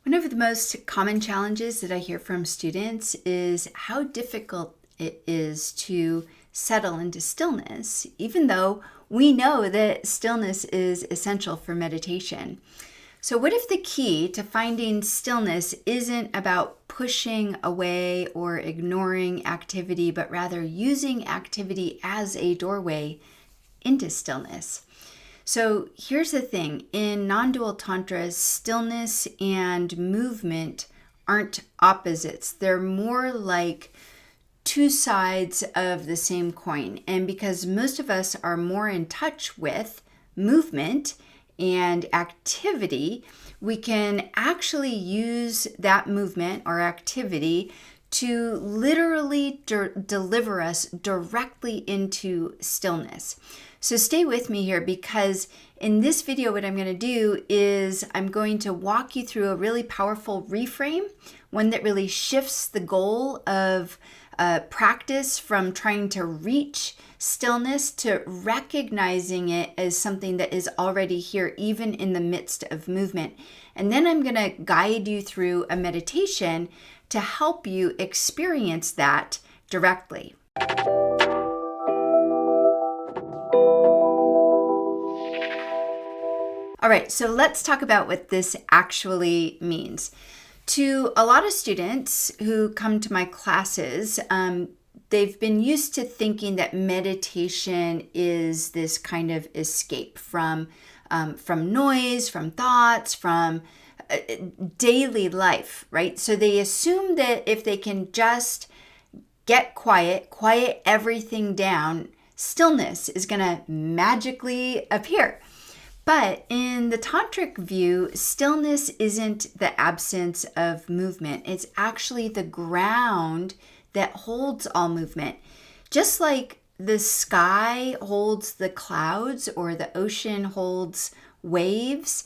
One of the most common challenges that I hear from students is how difficult it is to settle into stillness, even though we know that stillness is essential for meditation. So, what if the key to finding stillness isn't about pushing away or ignoring activity, but rather using activity as a doorway into stillness? So here's the thing. In non-dual tantra, stillness and movement aren't opposites. They're more like two sides of the same coin. And because most of us are more in touch with movement and activity, we can actually use that movement or activity to literally deliver us directly into stillness. So stay with me here, because in this video, what I'm going to do is I'm going to walk you through a really powerful reframe, one that really shifts the goal of practice from trying to reach stillness to recognizing it as something that is already here, even in the midst of movement. And then I'm going to guide you through a meditation to help you experience that directly. All right, so let's talk about what this actually means. To a lot of students who come to my classes, they've been used to thinking that meditation is this kind of escape from noise, from thoughts, from daily life, right? So they assume that if they can just get quiet everything down, stillness is going to magically appear. But in the tantric view, stillness isn't the absence of movement. It's actually the ground that holds all movement. Just like the sky holds the clouds or the ocean holds waves,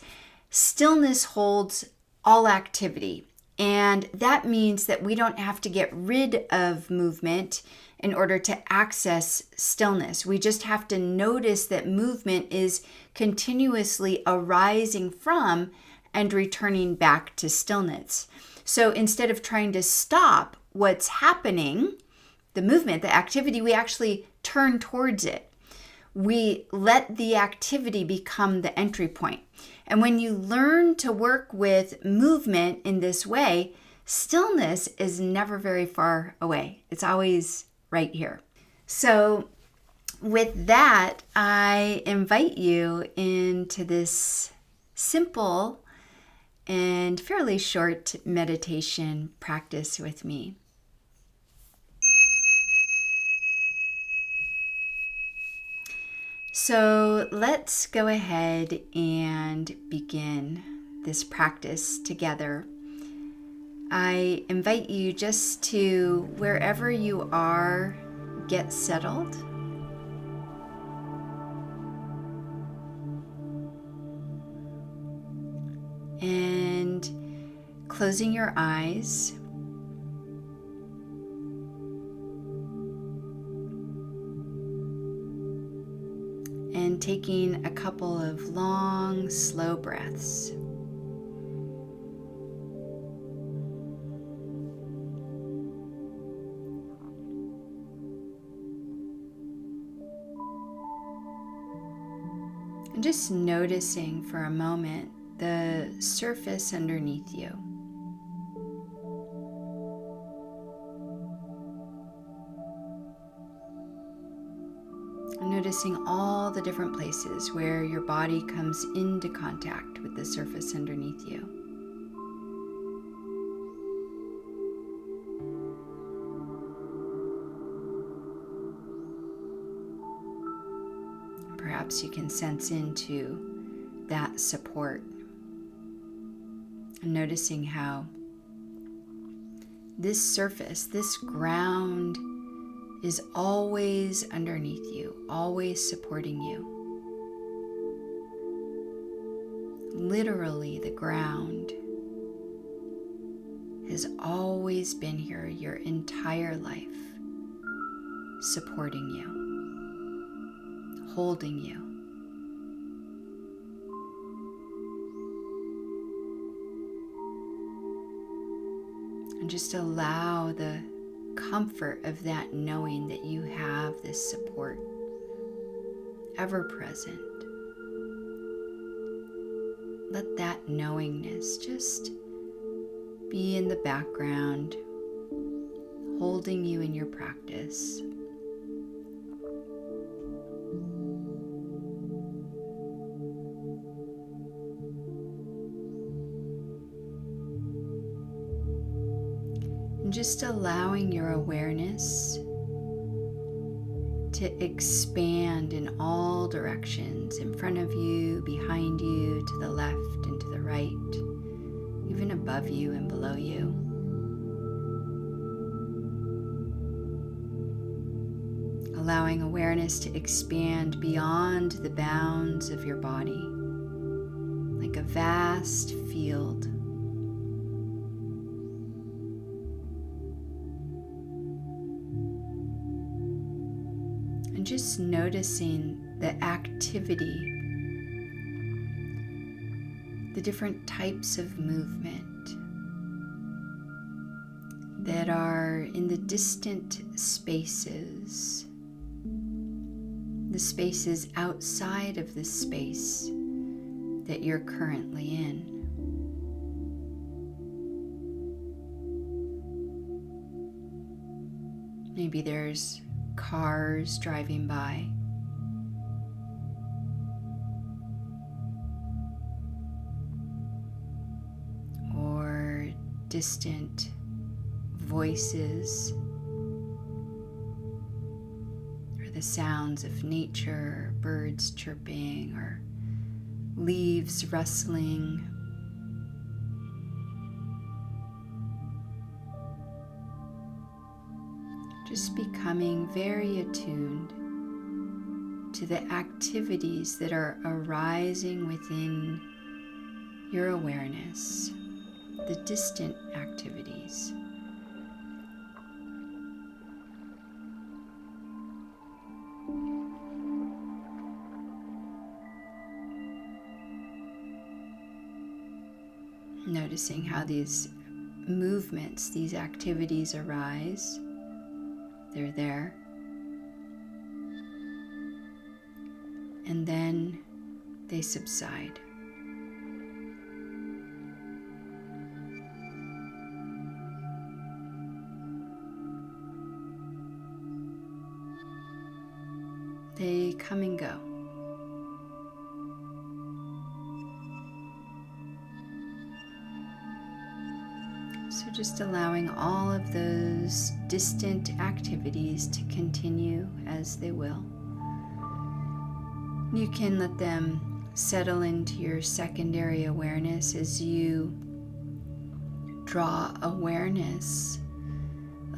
stillness holds all activity. And that means that we don't have to get rid of movement in order to access stillness. We just have to notice that movement is continuously arising from and returning back to stillness. So instead of trying to stop what's happening, the movement, the activity, we actually turn towards it. We let the activity become the entry point. And when you learn to work with movement in this way, stillness is never very far away. It's always right here. So with that, I invite you into this simple and fairly short meditation practice with me. So let's go ahead and begin this practice together. I invite you just to, wherever you are, get settled. And closing your eyes. And taking a couple of long, slow breaths. And just noticing for a moment the surface underneath you. Noticing all the different places where your body comes into contact with the surface underneath you. Perhaps you can sense into that support. And noticing how this surface, this ground, is always underneath you, always supporting you. Literally, the ground has always been here your entire life, supporting you, holding you. And just allow the comfort of that knowing that you have this support ever present. Let that knowingness just be in the background, holding you in your practice. And just allowing your awareness to expand in all directions, in front of you, behind you, to the left and to the right, even above you and below you. Allowing awareness to expand beyond the bounds of your body, like a vast field. And just noticing the activity, the different types of movement that are in the distant spaces, the spaces outside of the space that you're currently in. Maybe there's cars driving by, or distant voices, or the sounds of nature, birds chirping, or leaves rustling. Just becoming very attuned to the activities that are arising within your awareness, the distant activities. Noticing how these movements, these activities arise. They're there. And then they subside. They come and go. So just allowing all of those distant activities to continue as they will. You can let them settle into your secondary awareness as you draw awareness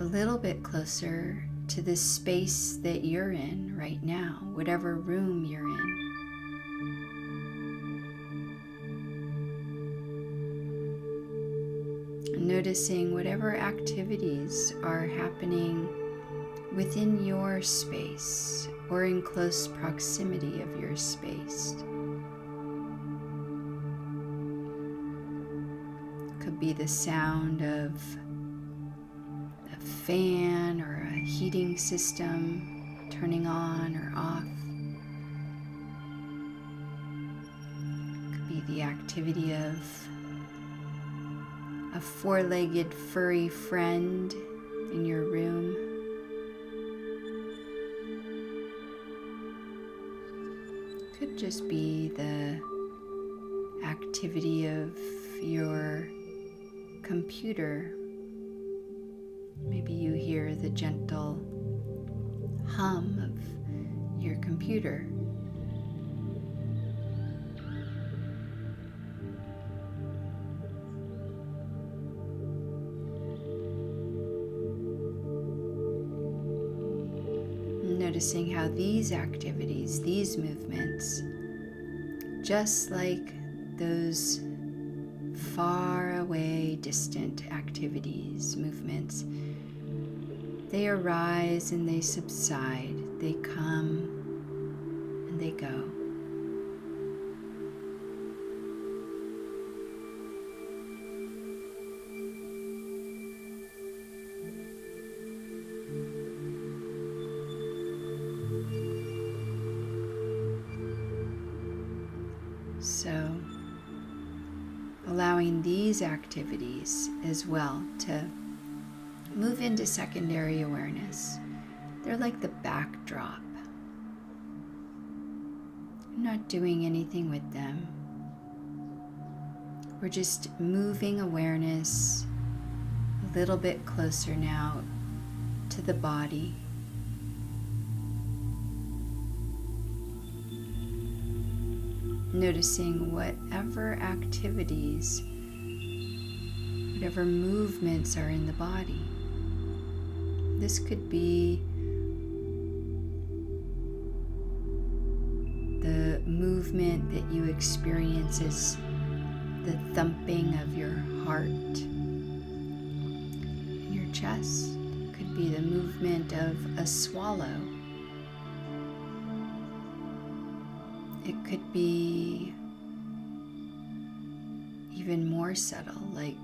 a little bit closer to the space that you're in right now, whatever room you're in. Noticing whatever activities are happening within your space or in close proximity of your space. Could be the sound of a fan or a heating system turning on or off. Could be the activity of a four-legged furry friend in your room. Could just be the activity of your computer. Maybe you hear the gentle hum of your computer. Noticing how these activities, these movements, just like those far away, distant activities, movements, they arise and they subside, they come and they go. these activities as well to move into secondary awareness. They're like the backdrop. I'm not doing anything with them. We're just moving awareness a little bit closer now to the body. Noticing whatever activities, whatever movements are in the body. This could be the movement that you experience as the thumping of your heart in your chest. It could be the movement of a swallow. It could be even more subtle, like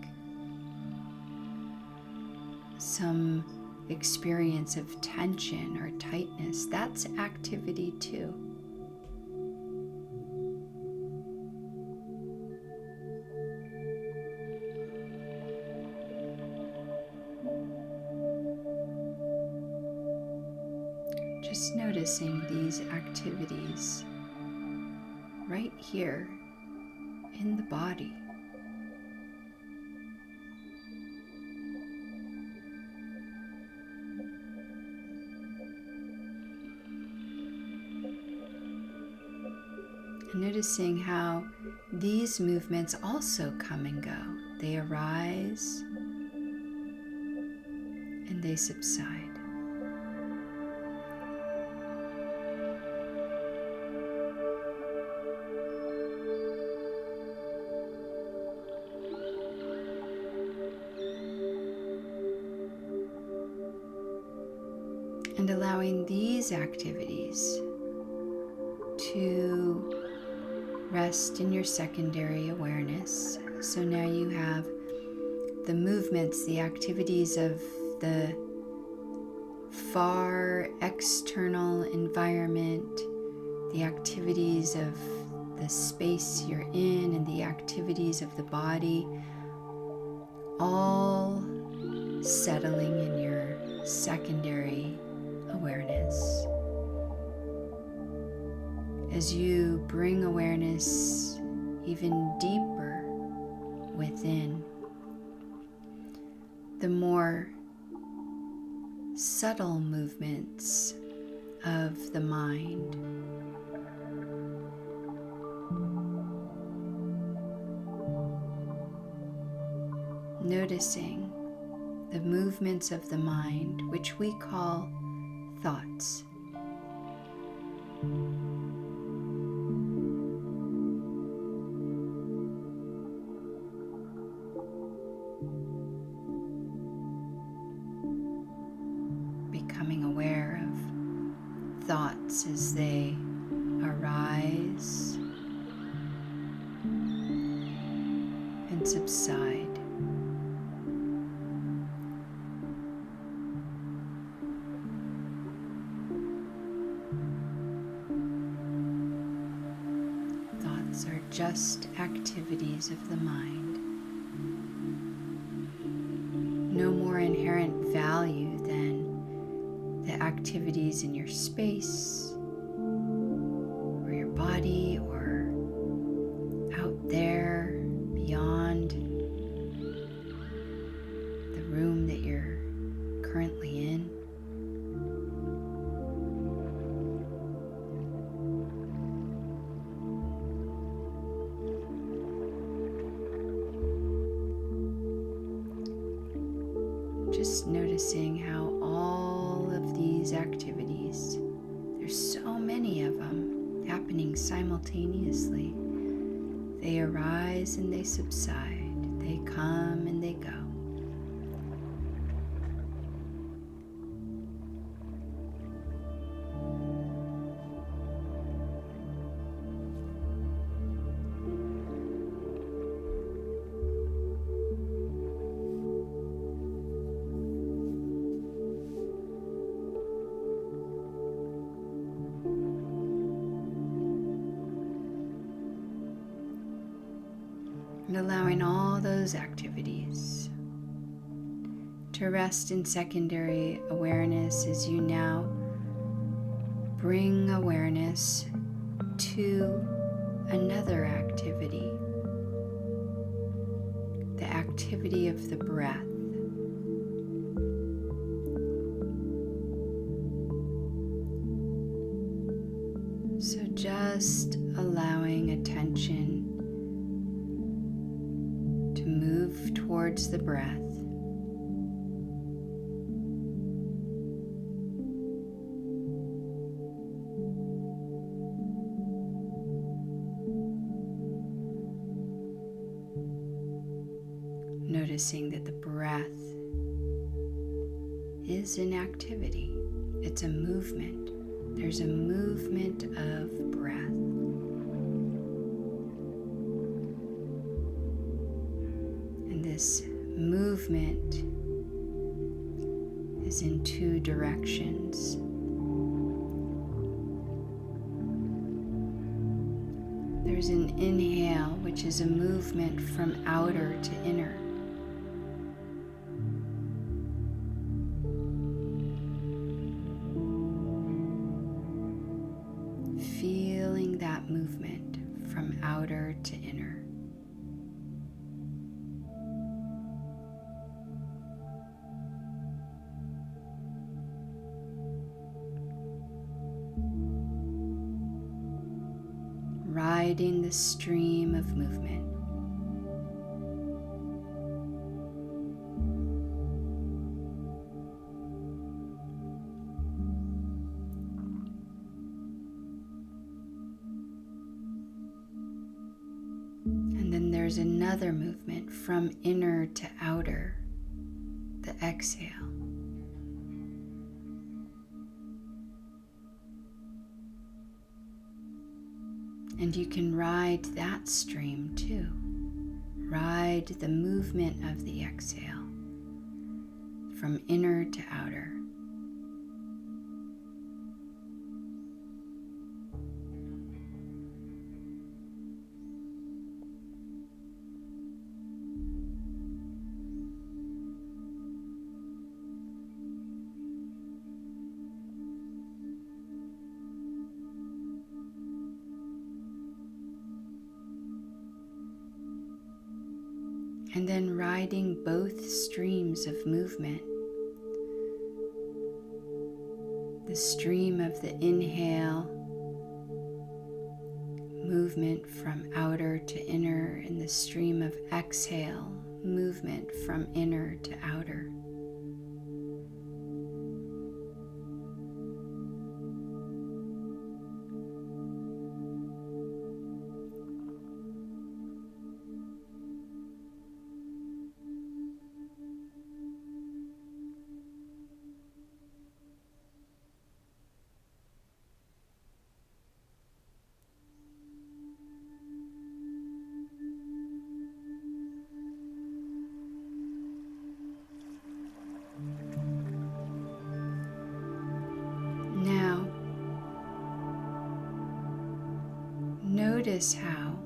some experience of tension or tightness. That's activity too. Just noticing these activities right here in the body. And noticing how these movements also come and go. They arise and they subside. And allowing these activities to rest in your secondary awareness. So now you have the movements, the activities of the far external environment, the activities of the space you're in, and the activities of the body, all settling in your secondary awareness. As you bring awareness even deeper within, the more subtle movements of the mind noticing the movements of the mind, which we call thoughts. Becoming aware of thoughts as they arise and subside. Thoughts are just activities of the mind. No more inherent value than the activities in your space or your body or out there beyond the room that you're currently in. Just noticing how all of these activities, there's so many of them happening simultaneously. They arise and they subside. They come and they go. allowing all those activities to rest in secondary awareness as you now bring awareness to another activity, the activity of the breath. So just allowing attention to move towards the breath. Noticing that the breath is an activity. It's a movement. There's a movement of breath. And this movement is in two directions. There's an inhale, which is a movement from outer to inner. Feeling that movement from outer to inner. Riding the stream of movement. And then there's another movement from inner to outer, the exhale. And you can ride that stream too. Ride the movement of the exhale from inner to outer. And then riding both streams of movement. The stream of the inhale, movement from outer to inner, and the stream of exhale, movement from inner to outer. Notice how,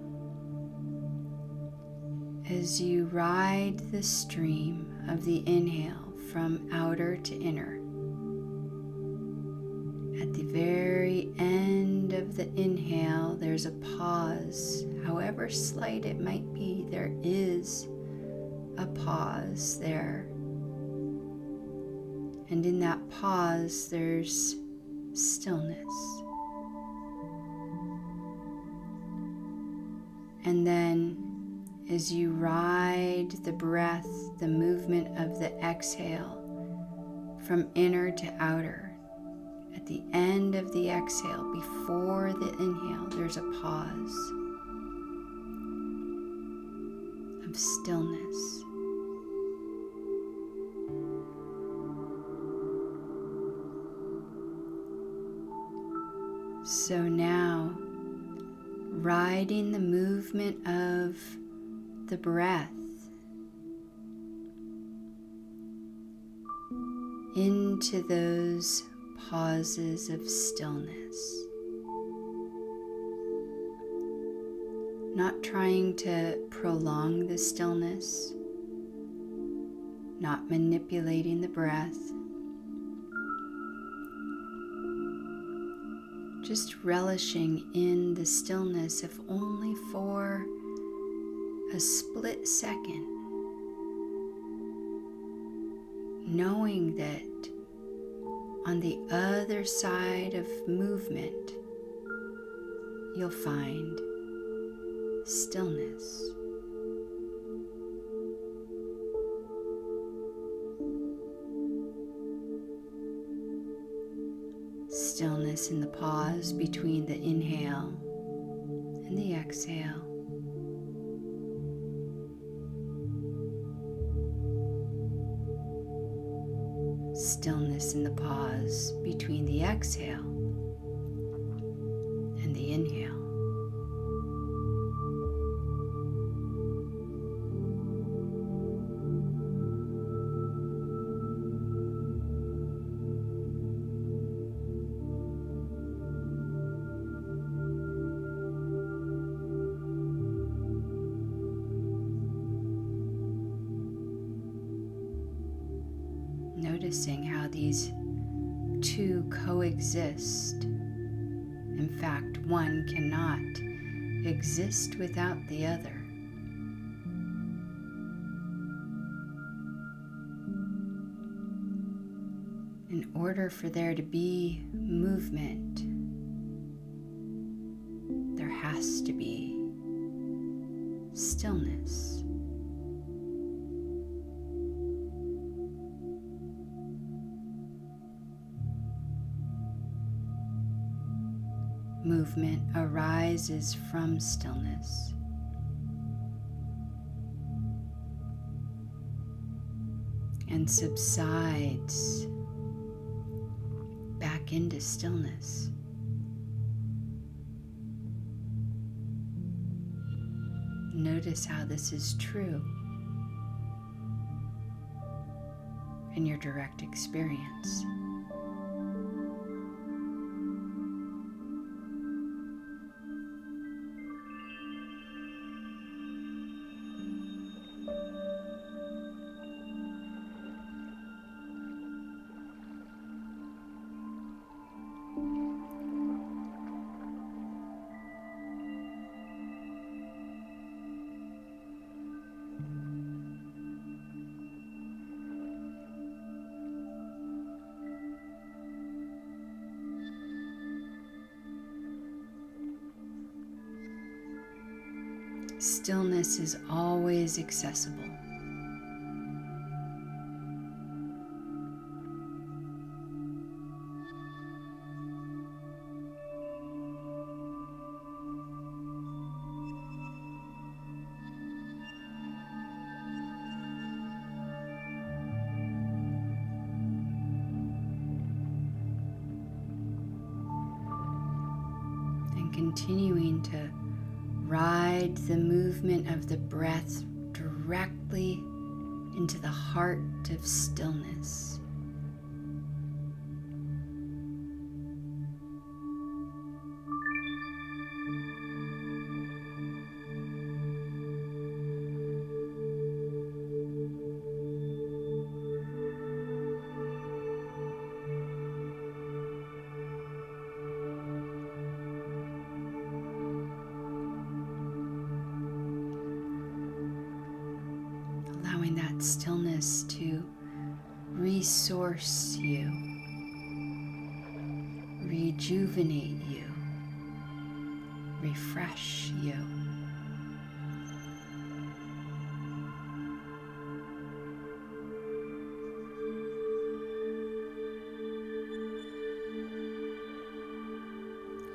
as you ride the stream of the inhale from outer to inner, at the very end of the inhale, there's a pause. However slight it might be, there is a pause there. And in that pause, there's stillness. And then as you ride the breath, the movement of the exhale from inner to outer, at the end of the exhale, before the inhale, there's a pause of stillness. So now, riding the movement of the breath into those pauses of stillness. not trying to prolong the stillness, not manipulating the breath, just relishing in the stillness, if only for a split second, knowing that on the other side of movement, you'll find stillness. Stillness in the pause between the inhale and the exhale. Stillness in the pause between the exhale and the inhale. Noticing how these two coexist. In fact, one cannot exist without the other. In order for there to be movement, there has to be stillness. Movement arises from stillness. And subsides back into stillness. Notice how this is true in your direct experience. Stillness is always accessible. And continuing to ride the movement of the breath directly into the heart of stillness. Allowing that stillness to resource you, rejuvenate you, refresh you.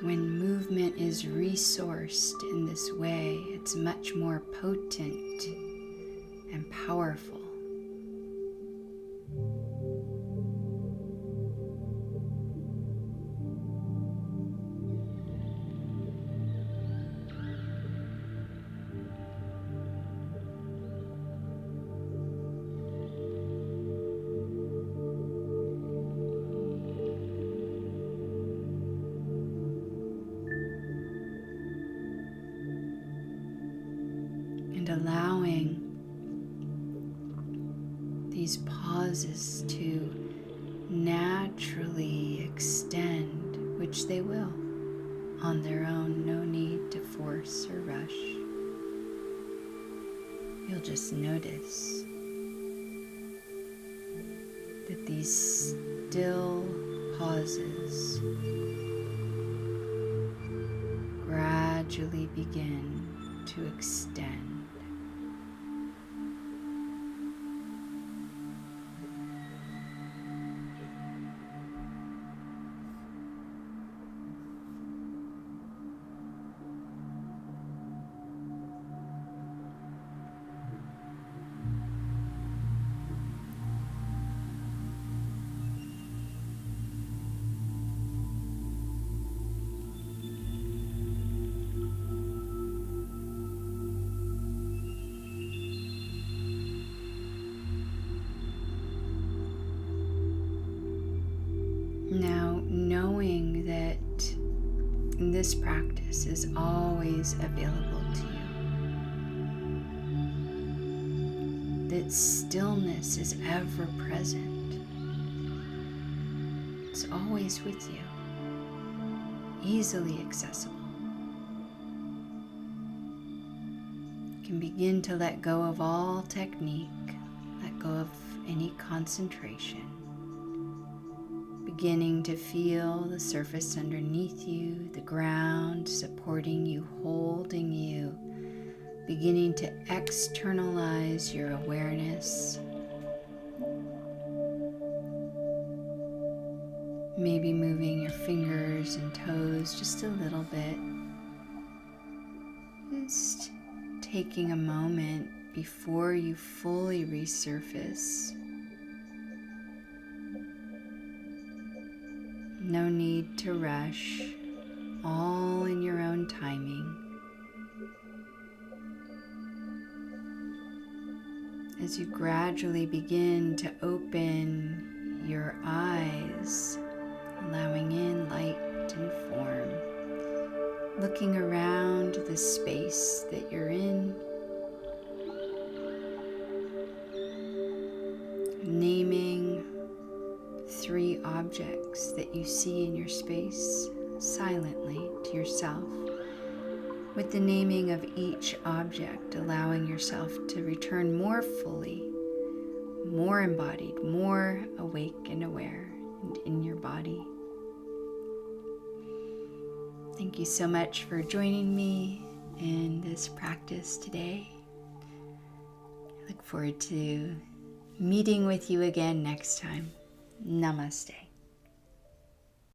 When movement is resourced in this way, it's much more potent and powerful. allowing these pauses to naturally extend, which they will on their own, no need to force or rush. You'll just notice that these still pauses gradually begin to extend. Now, knowing that this practice is always available to you, that stillness is ever present, it's always with you, easily accessible. You can begin to let go of all technique, let go of any concentration. Beginning to feel the surface underneath you, the ground supporting you, holding you, beginning to externalize your awareness. Maybe moving your fingers and toes just a little bit. Just taking a moment before you fully resurface. No need to rush, all in your own timing. As you gradually begin to open your eyes, allowing in light and form, looking around the space that you're in, naming 3 objects that you see in your space silently to yourself, with the naming of each object, allowing yourself to return more fully, more embodied, more awake and aware and in your body. Thank you so much for joining me in this practice today. I look forward to meeting with you again next time. Namaste.